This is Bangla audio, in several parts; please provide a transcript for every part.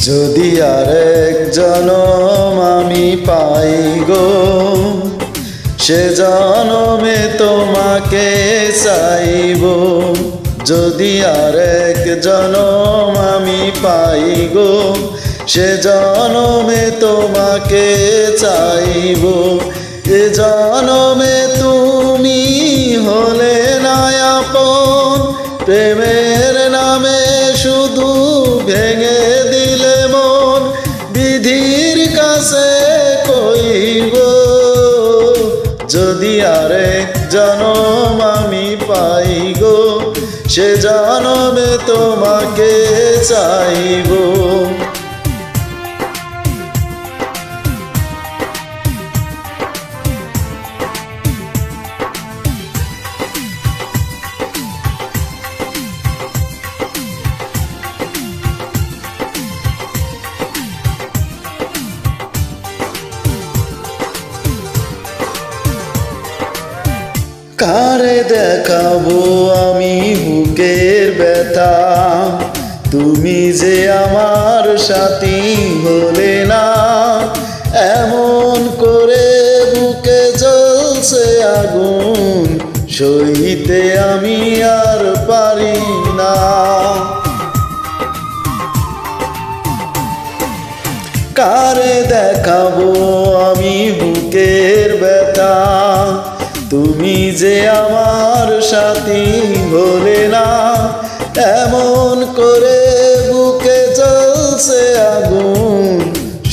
যদি আরেক জনম আমি পাই গো, সে জনমে তোমাকে চাইব। যদি আরেক জনম আমি পাই গো, সে জনমে তোমাকে চাইব। এ জনমে তুমি হলে না আপন, প্রেমের নামে শুধু ভেঙে দিলে মন। বিধির কাছে কইব, যদি আরেক জনম আমি পাই গো, সে জনমে তোমাকে চাইব। কারে দেখাবো আমি বুকের ব্যথা, তুমি যে আমার সাথী হলে না। এমন করে বুকে জ্বলছে আগুন, সইতে আমি আর পারি না। কারে দেখাবো আমি বুকের ব্যথা, তুমি যে আমার সাথী হলে না। এমন করে বুকে জ্বলছে আগুন,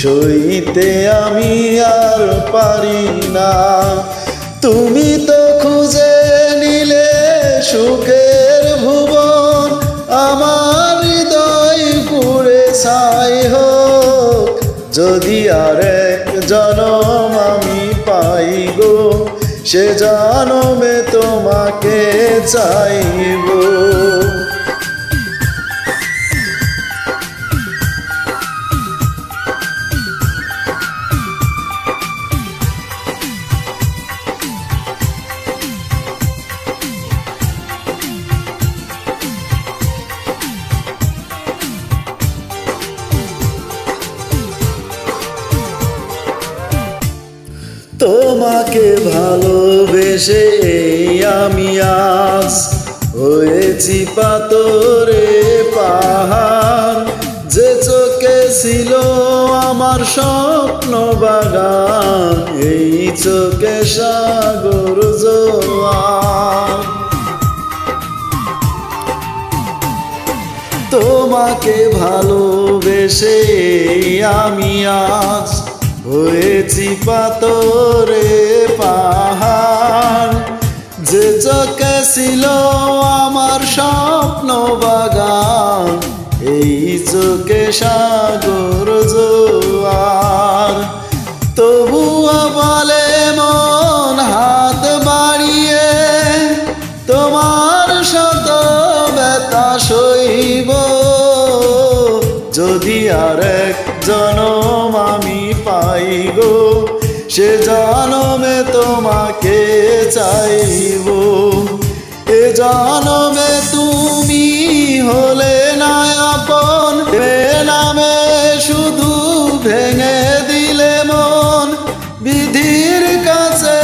সইতে আমি আর পারি না। তুমি তো খুঁজে নিলে সুখের ভুবন, আমার হৃদয় পুড়ে ছাই হোক। যদি আরেক জনম আমি পাই গো, সে জনমে তোমাকে চাইব। তোমাকে ভালোবেসে আমি আজ হয়েছি পাথরে পাহাড়। যে চোখে ছিল আমার স্বপ্ন বাগান, এই চোখে সাগর জোয়ার। তোমাকে ভালোবেসে আমি আজ হয়েছি পাথরে পাহাড়। যে চোখে ছিল আমার স্বপ্ন বাগান, এই চোখে সাগর জোয়ার। তবুও বলে মন হাত বাড়িয়ে, তোমার শত ব্যথা সইব। যদি আরেক জনম আমি পাই গো, সে জনমে তোমাকে চাইব। এ জনমে তুমি হলে না আপন, নামে শুধু ভেঙে দিলে মন। বিধির কাছে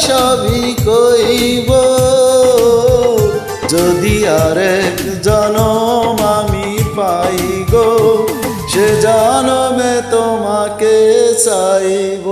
সবই কইব, যদি আরেক জনম আমি পাই গো, সে জনমে তোমাকে চাইব।